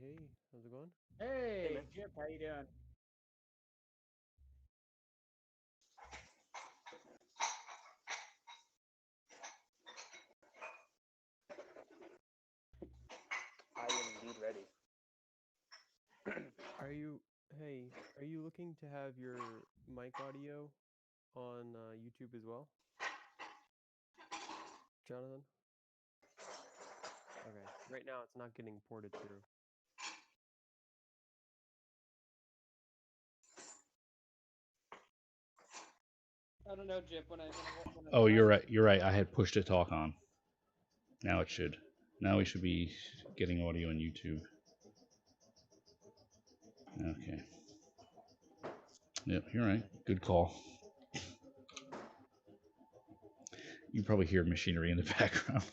Hey, how's it going? Hey, Hey, man. Chip, how you doing? I am indeed ready. Are you, hey, are you looking to have your mic audio on YouTube as well, Jonathan? Okay. Right now it's not getting ported through. I don't know, Chip. When I Oh, try you're to right. You're right. I had push to talk on. Now it should. Now we should be getting audio on YouTube. Okay. Yep, you're right. Good call. You probably hear machinery in the background.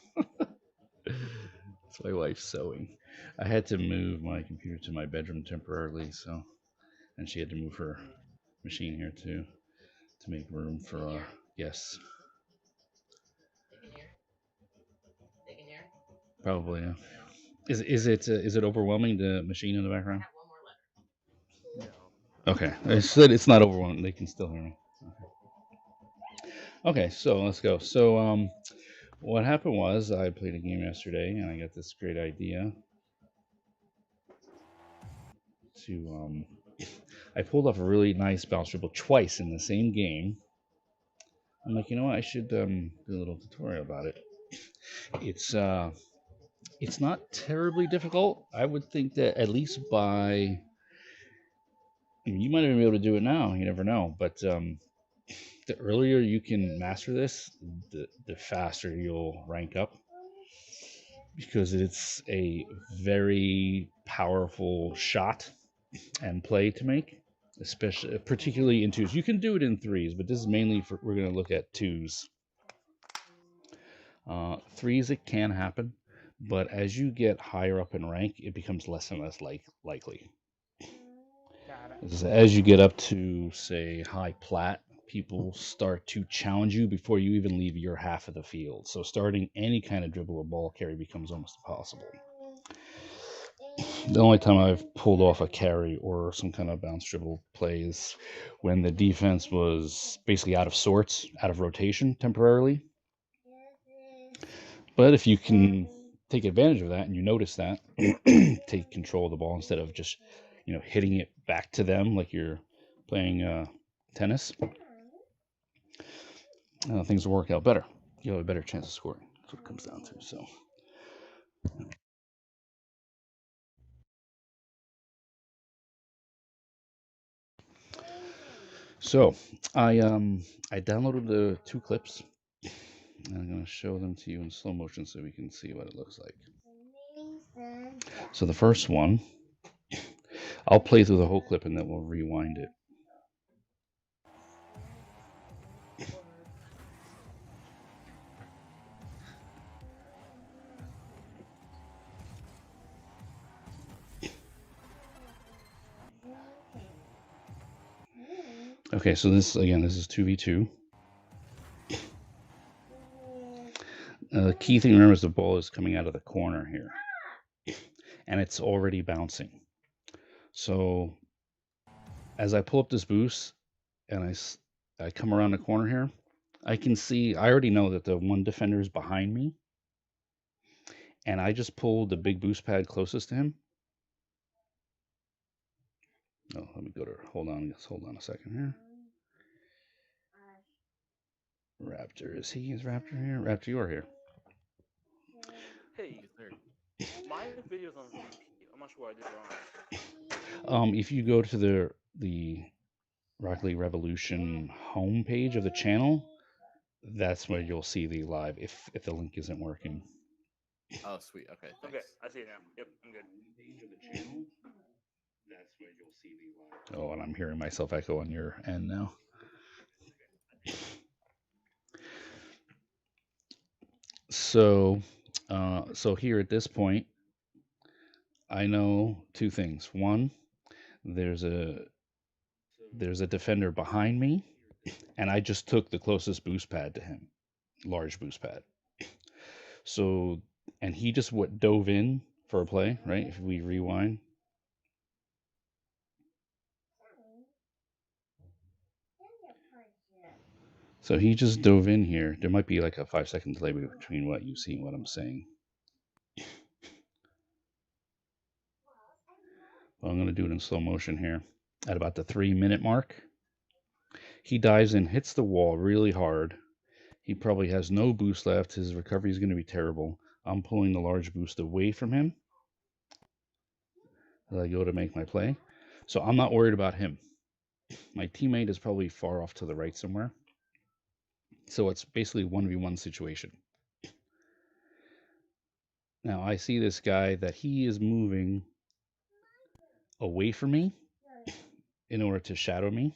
It's my wife sewing. I had to move my computer to my bedroom temporarily, so and she had to move her machine here too to make room for guests. Probably. Yeah. Is it overwhelming the machine in the background? No. Okay, I said it's not overwhelming. They can still hear me. Okay, so let's go. So what happened was I played a game yesterday and I got this great idea to I pulled off a really nice bounce dribble twice in the same game. I'm like, you know what? I should do a little tutorial about it. It's uh, it's not terribly difficult. I would think that at least by you might even be able to do it now. You never know. But the earlier you can master this, the faster you'll rank up because it's a very powerful shot and play to make, especially particularly in twos. You can do it in threes, but this is mainly for we're going to look at twos. Threes, it can happen, but as you get higher up in rank, it becomes less and less likely. got it. As you get up to say high plat, people start to challenge you before you even leave your half of the field. So starting any kind of dribble or ball carry becomes almost impossible. The only time I've pulled off a carry or some kind of bounce dribble play is when the defense was basically out of sorts, out of rotation temporarily. But if you can take advantage of that and you notice that, take control of the ball instead of just hitting it back to them like you're playing tennis, things will work out better. You have a better chance of scoring. That's what it comes down to. So I downloaded the two clips. I'm going to show them to you in slow motion so we can see what it looks like. So the first one, I'll play through the whole clip and then we'll rewind it. Okay, so this is 2v2. The key thing, remember, is the ball is coming out of the corner here, and it's already bouncing. So as I pull up this boost and I come around the corner here, I can see, I already know that the one defender is behind me, and I just pulled the big boost pad closest to him. Oh, let me go to, hold on a second here. Raptor, is Raptor here? Raptor, you are here. Hey, my video's on repeat. I'm not sure what I did If you go to the Rocket League Revolution homepage of the channel, that's where you'll see the live if the link isn't working. Oh, sweet. Okay, wrong. thanks. Okay, I see it now. Yep, I'm good. Page of the channel, that's where you'll see the live. Oh, and I'm hearing myself echo on your end now. So, so here at this point, I know two things. One, there's a defender behind me, and I just took the closest boost pad to him, large boost pad. So, and he just dove in for a play, right? If we rewind. So he just dove in here. There might be like a 5-second delay between what you see and what I'm saying. Well, I'm going to do it in slow motion here. At about the 3-minute mark, he dives in, hits the wall really hard. He probably has no boost left. His recovery is going to be terrible. I'm pulling the large boost away from him as I go to make my play. So I'm not worried about him. My teammate is probably far off to the right somewhere. So it's basically 1v1 situation. Now I see this guy that he is moving away from me in order to shadow me,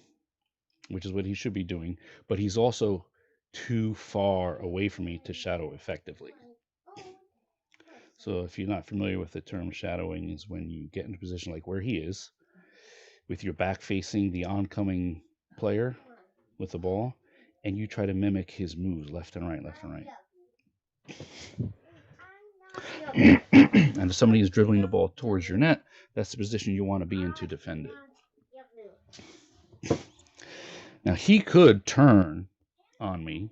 which is what he should be doing. But he's also too far away from me to shadow effectively. So if you're not familiar with the term shadowing, is when you get into a position like where he is, with your back facing the oncoming player with the ball, and you try to mimic his moves left and right, left and right. And if somebody is dribbling the ball towards your net, that's the position you want to be in to defend it. Now he could turn on me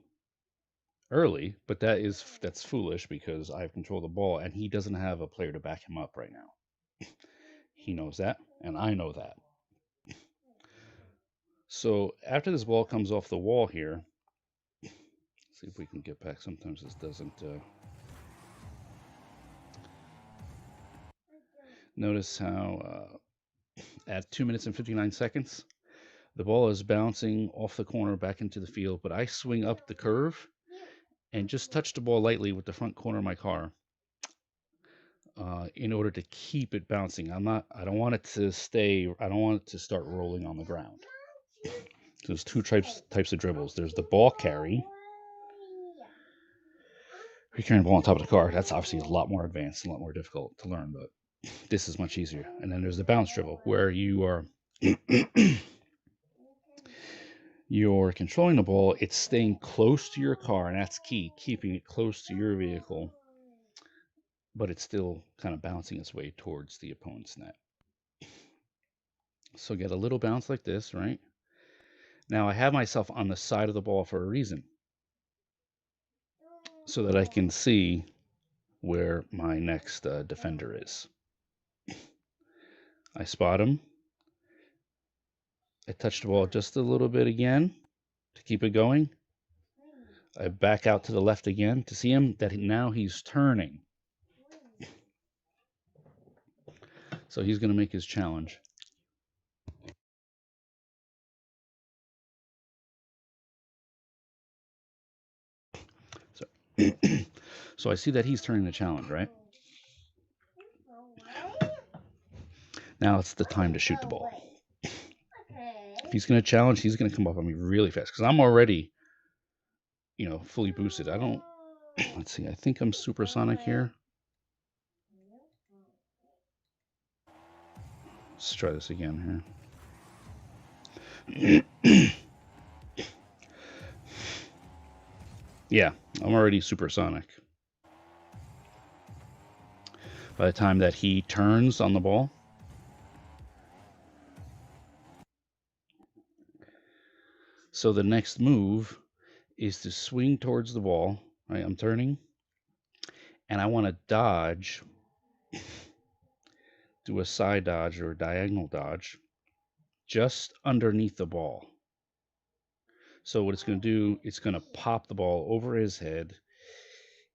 early, but that's foolish because I have control of the ball and he doesn't have a player to back him up right now. He knows that, and I know that. So after this ball comes off the wall here, see if we can get back. Sometimes this doesn't. Notice how at 2 minutes and 59 seconds, the ball is bouncing off the corner back into the field, but I swing up the curve and just touch the ball lightly with the front corner of my car in order to keep it bouncing. I don't want it to stay. I don't want it to start rolling on the ground. So there's two types of dribbles. There's the ball carry. You're carrying the ball on top of the car. That's obviously a lot more advanced and a lot more difficult to learn, but this is much easier. And then there's the bounce dribble, where you are you're controlling the ball. It's staying close to your car, and that's key, keeping it close to your vehicle, but it's still kind of bouncing its way towards the opponent's net. So get a little bounce like this, right? Now I have myself on the side of the ball for a reason, so that I can see where my next defender is. I spot him. I touch the ball just a little bit again to keep it going. I back out to the left again to see him, that now he's turning. So he's going to make his challenge. So I see that he's turning the challenge, right? Now it's the time to shoot the ball. If he's going to challenge, he's going to come up on me really fast because I'm already, fully boosted. Let's see, I think I'm supersonic here. Let's try this again here. Yeah, I'm already supersonic. By the time that he turns on the ball, so the next move is to swing towards the ball, right? I'm turning, and I want to dodge, do a side dodge or a diagonal dodge just underneath the ball. So what it's going to do, it's going to pop the ball over his head.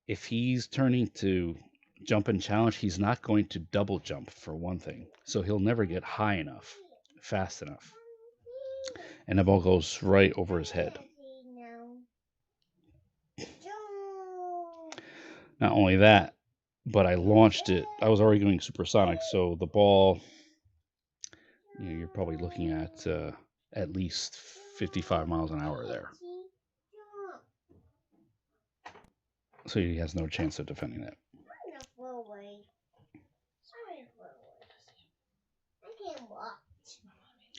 If he's turning to jump and challenge, he's not going to double jump, for one thing. So he'll never get high enough, fast enough. And the ball goes right over his head. Not only that, but I launched it. I was already going supersonic, so the ball, you're probably looking at least 55 miles an hour there. So he has no chance of defending that.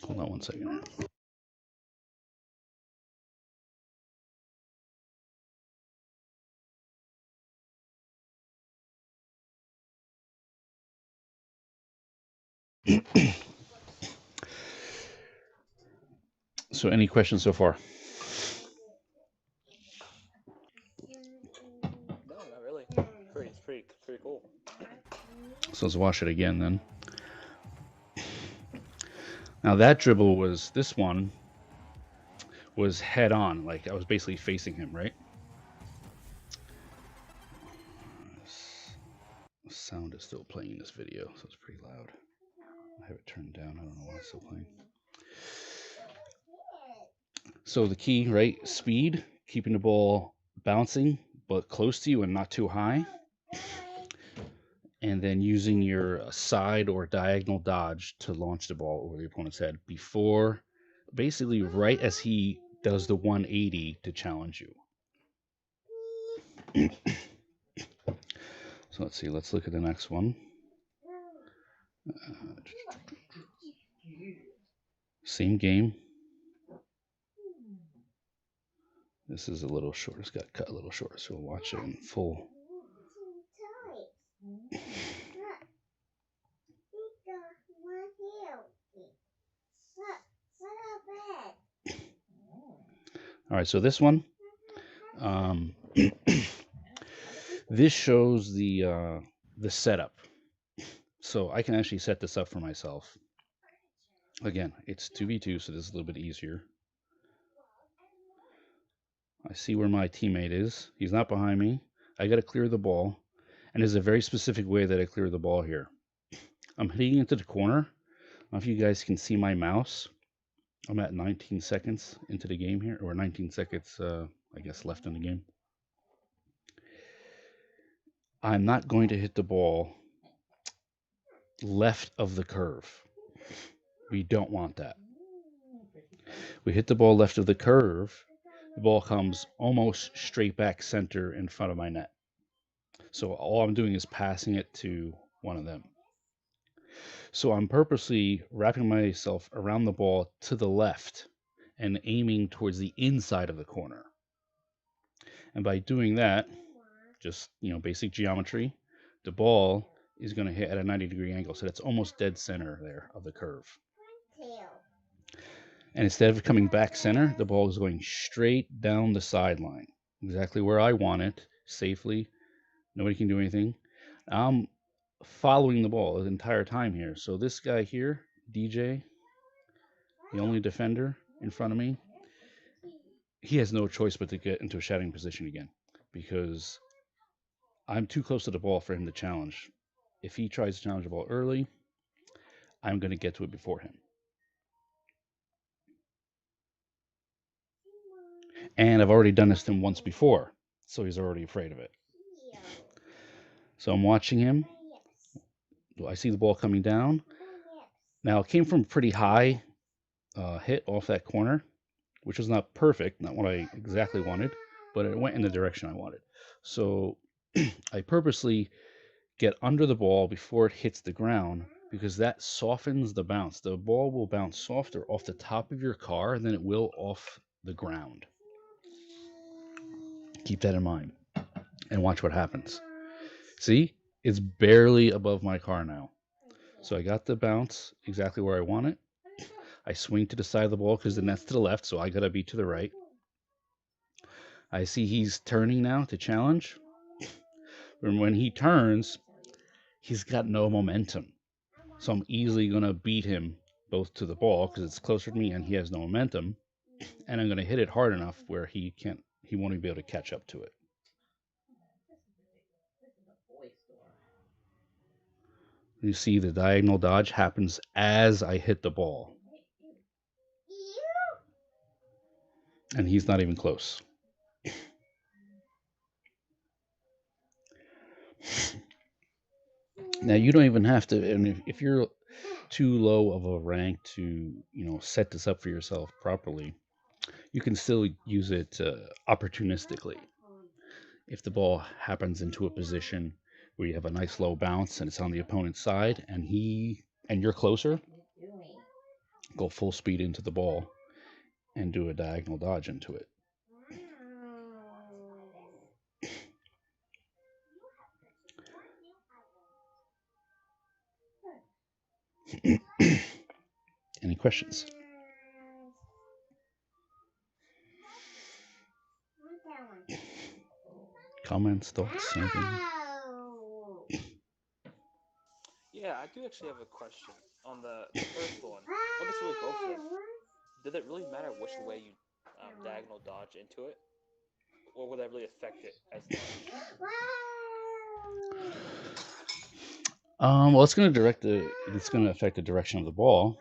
Hold on one second. So, any questions so far? No, not really. It's pretty cool. So let's watch it again then. Now that dribble was, this one was head on, like I was basically facing him, right? Sound is still playing in this video, so it's pretty loud. I have it turned down. I don't know why it's still playing. So the key, right? Speed, keeping the ball bouncing, but close to you and not too high. And then using your side or diagonal dodge to launch the ball over the opponent's head before, basically right as he does the 180 to challenge you. So let's see, let's look at the next one. Same game. This is a little short. It's got cut a little short, so we'll watch it in full. All right, so this one, this shows the setup. So I can actually set this up for myself. Again, it's 2v2, so this is a little bit easier. I see where my teammate is. He's not behind me. I got to clear the ball. And there's a very specific way that I clear the ball here. I'm hitting into the corner. I don't know if you guys can see my mouse. I'm at 19 seconds into the game here, or 19 seconds, I guess, left in the game. I'm not going to hit the ball left of the curve. We don't want that. We hit the ball left of the curve, the ball comes almost straight back center in front of my net. So all I'm doing is passing it to one of them. So I'm purposely wrapping myself around the ball to the left and aiming towards the inside of the corner. And by doing that, just, basic geometry, the ball is going to hit at a 90-degree angle. So that's almost dead center there of the curve. And instead of coming back center, the ball is going straight down the sideline, exactly where I want it, safely. Nobody can do anything. I'm following the ball the entire time here. So this guy here, DJ, the only defender in front of me, he has no choice but to get into a shouting position again, because I'm too close to the ball for him to challenge. If he tries to challenge the ball early, I'm going to get to it before him. And I've already done this to him once before, so he's already afraid of it. So I'm watching him. I see the ball coming down. Now, it came from pretty high hit off that corner, which was not perfect, not what I exactly wanted, but it went in the direction I wanted. So I purposely get under the ball before it hits the ground, because that softens the bounce. The ball will bounce softer off the top of your car than it will off the ground. Keep that in mind and watch what happens. See, it's barely above my car now. So I got the bounce exactly where I want it. I swing to the side of the ball because the net's to the left, so I got to be to the right. I see he's turning now to challenge. And when he turns, he's got no momentum. So I'm easily going to beat him both to the ball because it's closer to me and he has no momentum. And I'm going to hit it hard enough where he won't even be able to catch up to it. You see the diagonal dodge happens as I hit the ball. And he's not even close. Now you don't even have to, and if you're too low of a rank to, set this up for yourself properly, you can still use it opportunistically. If the ball happens into a position where you have a nice low bounce and it's on the opponent's side and you're closer, go full speed into the ball and do a diagonal dodge into it. Any questions? Comments, thoughts, anything? Yeah, I do actually have a question on the first one. Well, I guess really both of them. Did it really matter which way you diagonal dodge into it, or would that really affect it as much? Well, it's going to affect the direction of the ball.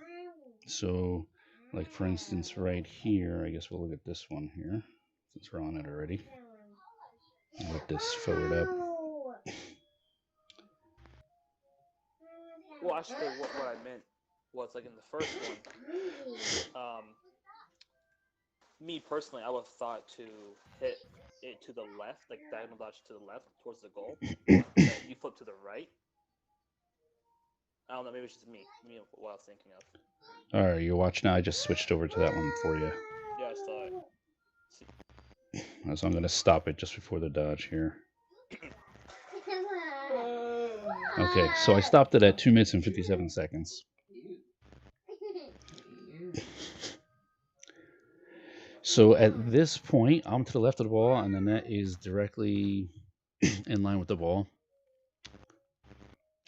So, like for instance, right here, I guess we'll look at this one here, since we're on it already. I'll let this forward up. Well, actually, what I meant was like in the first one, me personally, I would have thought to hit it to the left, like diagonal dodge to the left towards the goal. But you flip to the right. I don't know, maybe it's just me what I was thinking of. All right, you watch now. I just switched over to that one for you. Yeah, I saw it. So I'm going to stop it just before the dodge here. Okay, so I stopped it at 2 minutes and 57 seconds. So at this point, I'm to the left of the ball, and the net is directly in line with the ball.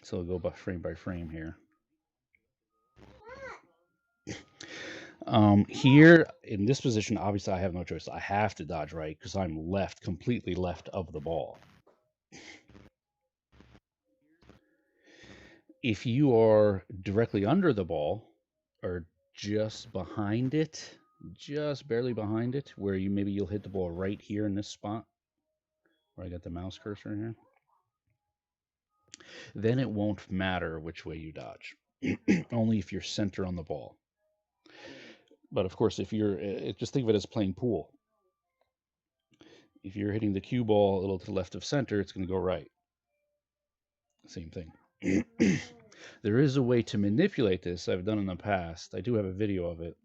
So I'll go by frame here. Here, in this position, obviously I have no choice. I have to dodge right because I'm left, completely left of the ball. If you are directly under the ball, or just behind it, just barely behind it, where maybe you'll hit the ball right here in this spot, where I got the mouse cursor here, then it won't matter which way you dodge, only if you're center on the ball. But of course, if you're, just think of it as playing pool. If you're hitting the cue ball a little to the left of center, it's going to go right. Same thing. There is a way to manipulate this I've done in the past. I do have a video of it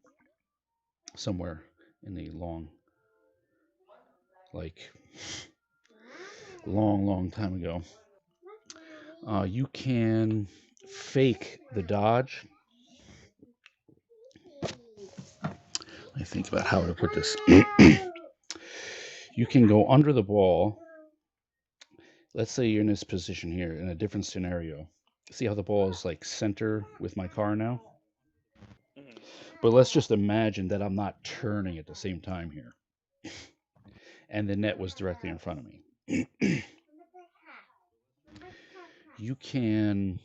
somewhere in the long time ago. You can fake the dodge. I think about how to put this. You can go under the ball. Let's say you're in this position here in a different scenario. See how the ball is like center with my car now? Mm-hmm. But let's just imagine that I'm not turning at the same time here. And the net was directly in front of me. You can,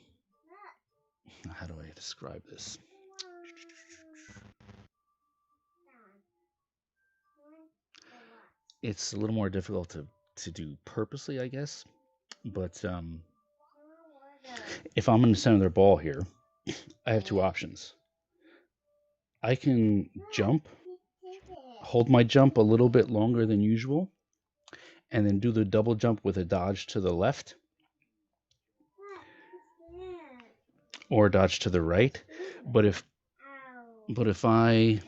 how do I describe this? It's a little more difficult to do purposely, I guess. But if I'm in the center of their ball here, I have two options. I can jump, hold my jump a little bit longer than usual, and then do the double jump with a dodge to the left, or dodge to the right. But if I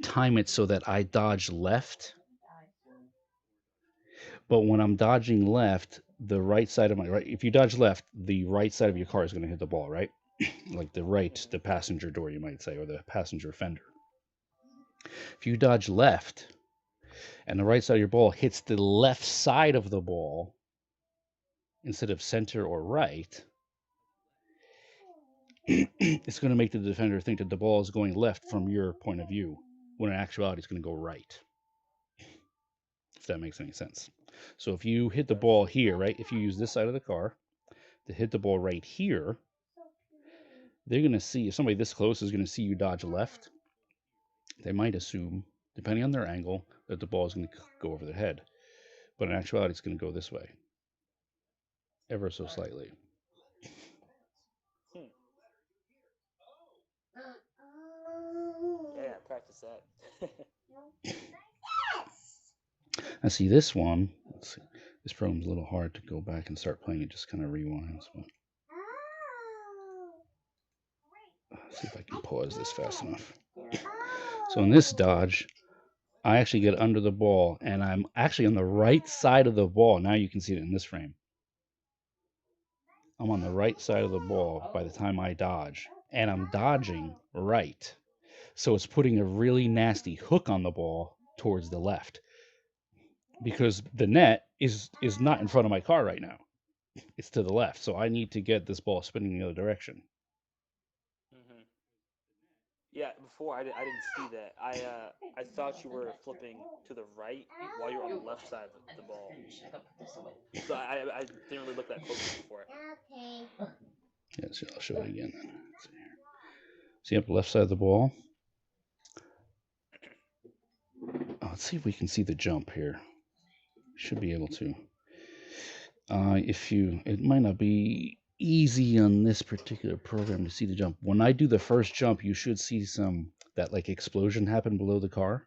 time it so that I dodge left, but when I'm dodging left, the right side of my right, if you dodge left, the right side of your car is going to hit the ball, right? Like the passenger door, you might say, or the passenger fender. If you dodge left and the right side of your ball hits the left side of the ball instead of center or right, it's going to make the defender think that the ball is going left from your point of view, when in actuality it's going to go right. If that makes any sense. So if you hit the ball here, right, if you use this side of the car to hit the ball right here, they're going to see, if somebody this close is going to see you dodge left, they might assume, depending on their angle, that the ball is going to go over their head. But in actuality, it's going to go this way, ever so slightly. Yeah, practice that. Now see this one, let's see, this program's a little hard to go back and start playing. It just kind of rewinds. But let's see if I can pause this fast enough. So in this dodge, I actually get under the ball, and I'm actually on the right side of the ball. Now you can see it in this frame. I'm on the right side of the ball by the time I dodge, and I'm dodging right. So it's putting a really nasty hook on the ball towards the left because the net is not in front of my car right now. It's to the left. So I need to get this ball spinning the other direction. Mm-hmm. Yeah, before I didn't see that. I thought you were flipping to the right while you were on the left side of the ball. So I didn't really look that closely before. Yeah, so I'll show it again. See up the left side of the ball. Oh, let's see if we can see the jump here. Should be able to. It might not be easy on this particular program to see the jump. When I do the first jump, you should see that like explosion happen below the car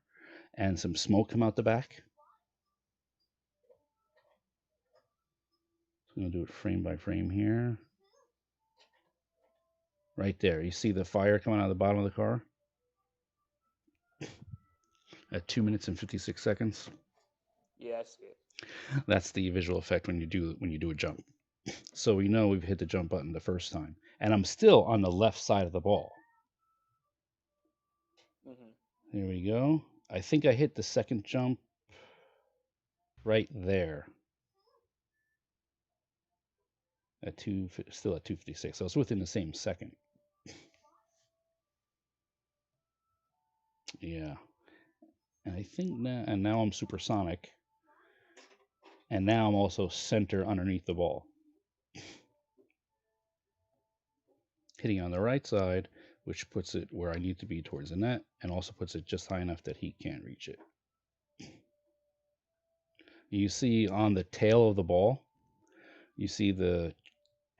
and some smoke come out the back. I'm going to do it frame by frame here. Right there. You see the fire coming out of the bottom of the car? At 2 minutes and 56 seconds. Yeah, I see it. That's the visual effect when you do a jump. So we know we've hit the jump button the first time. And I'm still on the left side of the ball. Mm-hmm. Here we go. I think I hit the second jump right there. Still at 256. So it's within the same second. Yeah. And I think now I'm supersonic. And now I'm also center underneath the ball. Hitting on the right side, which puts it where I need to be towards the net, and also puts it just high enough that he can't reach it. You see on the tail of the ball, you see the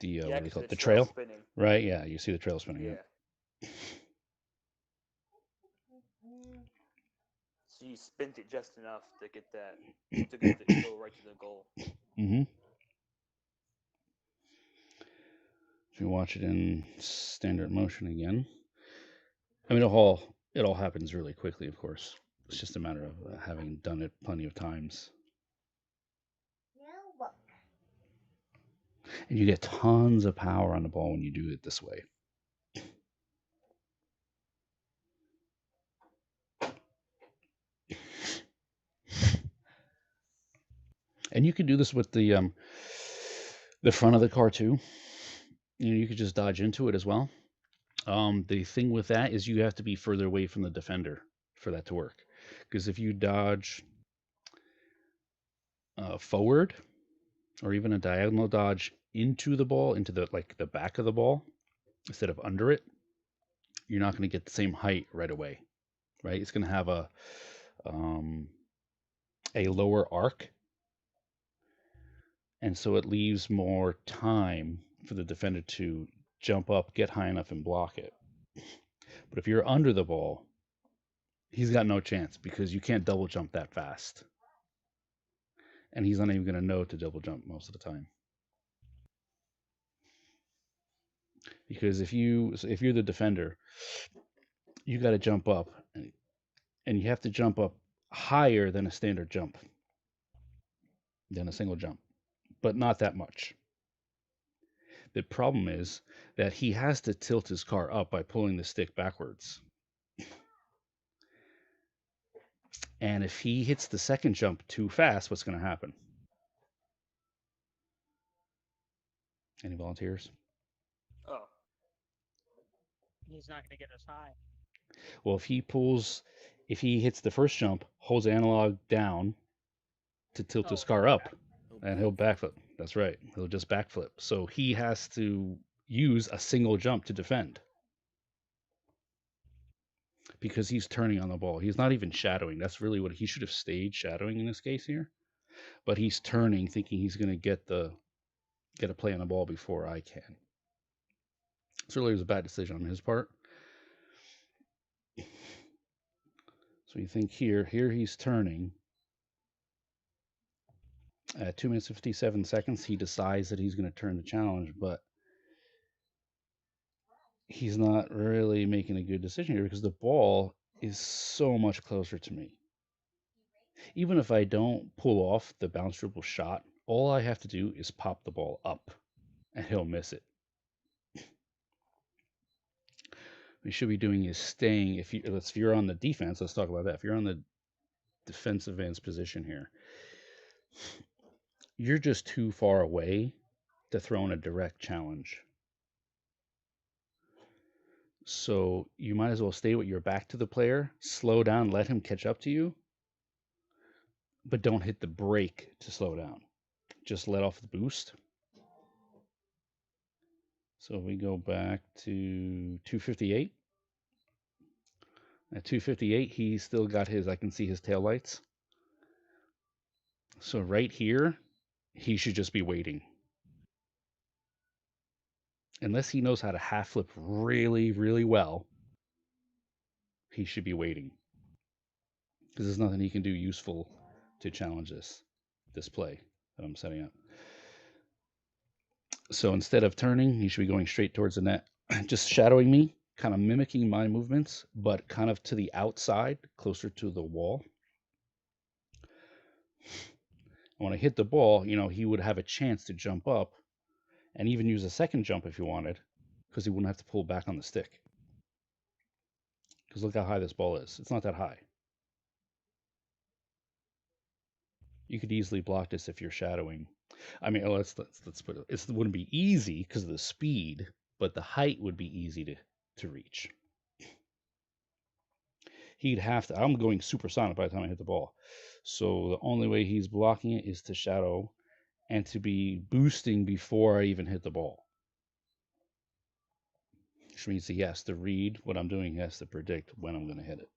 what do you call it? The trail spinning. Right? Yeah, you see the trail spinning. Yeah. So you spent it just enough to get that to go right to the goal. Mm-hmm. If you watch it in standard motion again, I mean, it all happens really quickly. Of course, it's just a matter of having done it plenty of times. And you get tons of power on the ball when you do it this way. And you can do this with the front of the car too. You could just dodge into it as well. The thing with that is you have to be further away from the defender for that to work. Because if you dodge forward or even a diagonal dodge into the ball, into the back of the ball instead of under it, you're not going to get the same height right away. Right? It's going to have a lower arc. And so it leaves more time for the defender to jump up, get high enough, and block it. But if you're under the ball, he's got no chance because you can't double jump that fast. And he's not even going to know to double jump most of the time. Because if you're the defender, you got to jump up, and you have to jump up higher than a standard jump, than a single jump, but not that much. The problem is that he has to tilt his car up by pulling the stick backwards. And if he hits the second jump too fast, what's going to happen? Any volunteers? Oh. He's not going to get as high. Well, if he hits the first jump, holds analog down to tilt his car up, and he'll backflip. That's right. He'll just backflip. So he has to use a single jump to defend. Because he's turning on the ball. He's not even shadowing. That's really what he should have stayed shadowing in this case here. But he's turning, thinking he's going to get a play on the ball before I can. So really, it was a bad decision on his part. So you think here he's turning. At 2 minutes 57 seconds, he decides that he's going to turn the challenge, but he's not really making a good decision here because the ball is so much closer to me. Even if I don't pull off the bounce dribble shot, all I have to do is pop the ball up and he'll miss it. you should be doing is staying. If you're on the defense, let's talk about that. If you're on the defensive end's position here, you're just too far away to throw in a direct challenge. So you might as well stay with your back to the player, slow down, let him catch up to you, but don't hit the brake to slow down. Just let off the boost. So if we go back to 258. At 258, he's still got his, I can see his tail lights. So right here, he should just be waiting. Unless he knows how to half flip really, really well, he should be waiting. Because there's nothing he can do useful to challenge this play that I'm setting up. So instead of turning, he should be going straight towards the net, just shadowing me, kind of mimicking my movements, but kind of to the outside, closer to the wall. And when I hit the ball, he would have a chance to jump up and even use a second jump if he wanted, because he wouldn't have to pull back on the stick. Because look how high this ball is. It's not that high. You could easily block this if you're shadowing. I mean, let's put it. It wouldn't be easy because of the speed, but the height would be easy to reach. He'd have to. I'm going supersonic by the time I hit the ball. So the only way he's blocking it is to shadow and to be boosting before I even hit the ball. Which means he has to read what I'm doing, he has to predict when I'm going to hit it.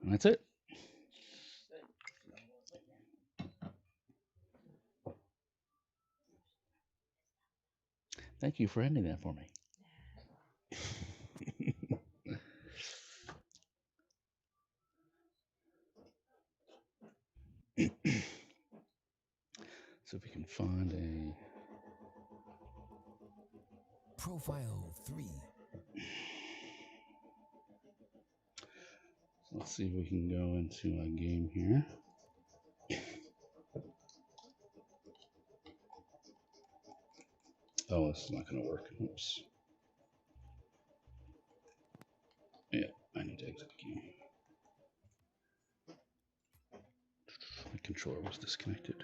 And that's it. Thank you for ending that for me. So if we can find a Profile 3. So let's see if we can go into a game here. Oh, this is not going to work. Oops. Yeah, I need to exit the game. My controller was disconnected.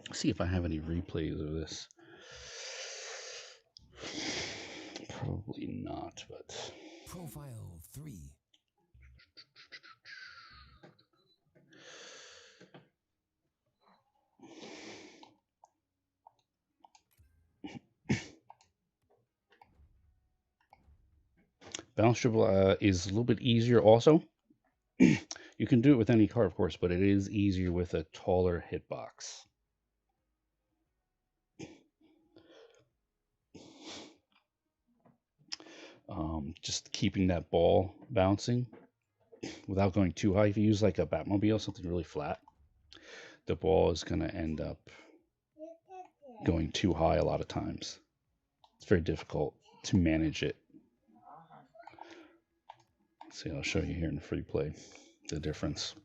Let's see if I have any replays of this. Probably not, but... Profile 3. Bounce Dribble is a little bit easier also. You can do it with any card, of course, but it is easier with a taller hitbox. Just keeping that ball bouncing without going too high. If you use like a Batmobile, something really flat, the ball is going to end up going too high a lot of times. It's very difficult to manage it. Let's see, I'll show you here in the free play the difference.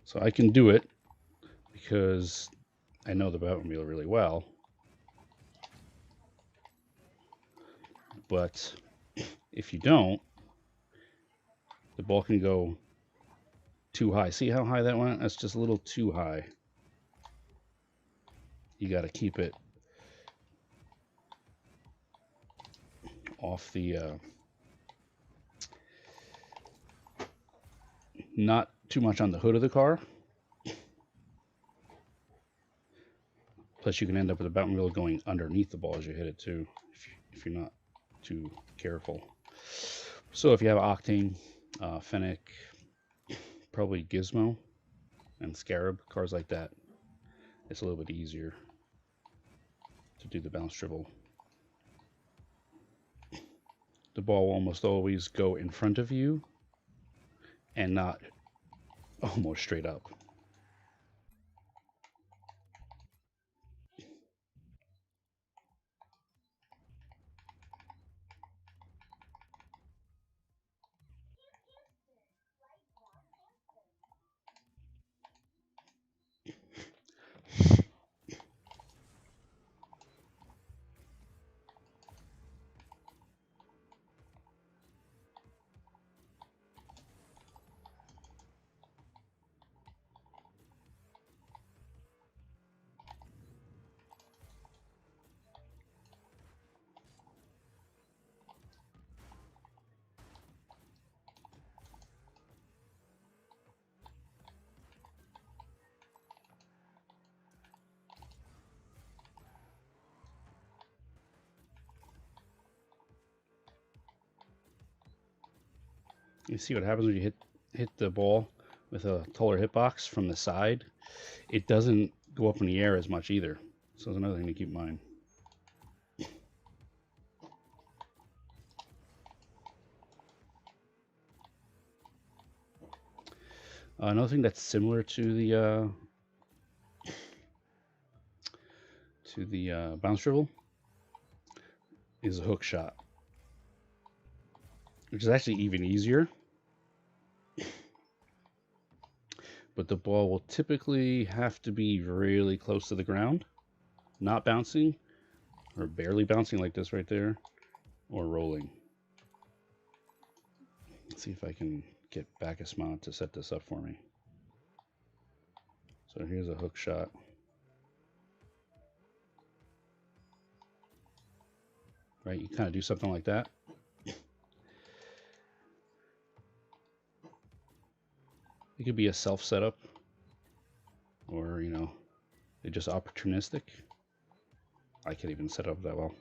So I can do it because I know the Batmobile really well. But if you don't, the ball can go too high. See how high that went? That's just a little too high. You got to keep it off the not too much on the hood of the car. Plus, you can end up with a Batmobile going underneath the ball as you hit it too, if you're not too careful. So if you have Octane, Fennec, probably Gizmo, and Scarab, cars like that, it's a little bit easier to do the bounce dribble. The ball will almost always go in front of you and not almost straight up. You see what happens when you hit the ball with a taller hitbox from the side? It doesn't go up in the air as much either. So that's another thing to keep in mind. Another thing that's similar to the bounce dribble is a hook shot, which is actually even easier. But the ball will typically have to be really close to the ground, not bouncing, or barely bouncing like this right there, or rolling. Let's see if I can get Bacchus Mount to set this up for me. So here's a hook shot. Right, you kind of do something like that. It could be a self setup, or you know, they're just opportunistic. I can't even set up that well.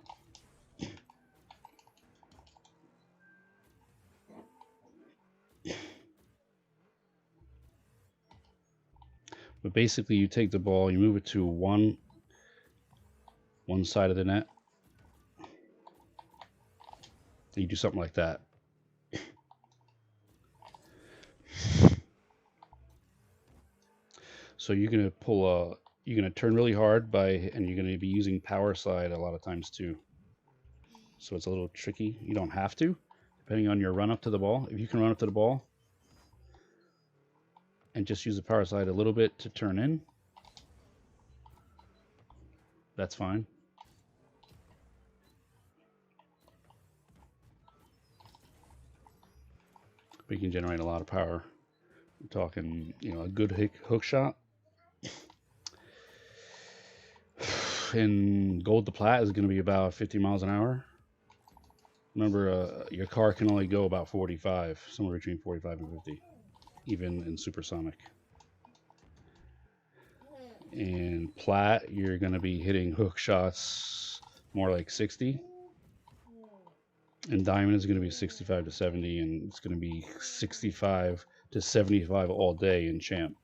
But basically, you take the ball, you move it to one side of the net. You do something like that. So you're gonna you're gonna turn really hard and you're gonna be using power slide a lot of times too. So it's a little tricky. You don't have to, depending on your run up to the ball. If you can run up to the ball and just use the power slide a little bit to turn in, that's fine. But you can generate a lot of power. I'm talking, you know, a good hook shot in gold to plat is going to be about 50 miles an hour. Remember, your car can only go about 45, somewhere between 45 and 50, even in supersonic. In plat, you're going to be hitting hook shots more like 60. And diamond is going to be 65 to 70, and it's going to be 65 to 75 all day in champ.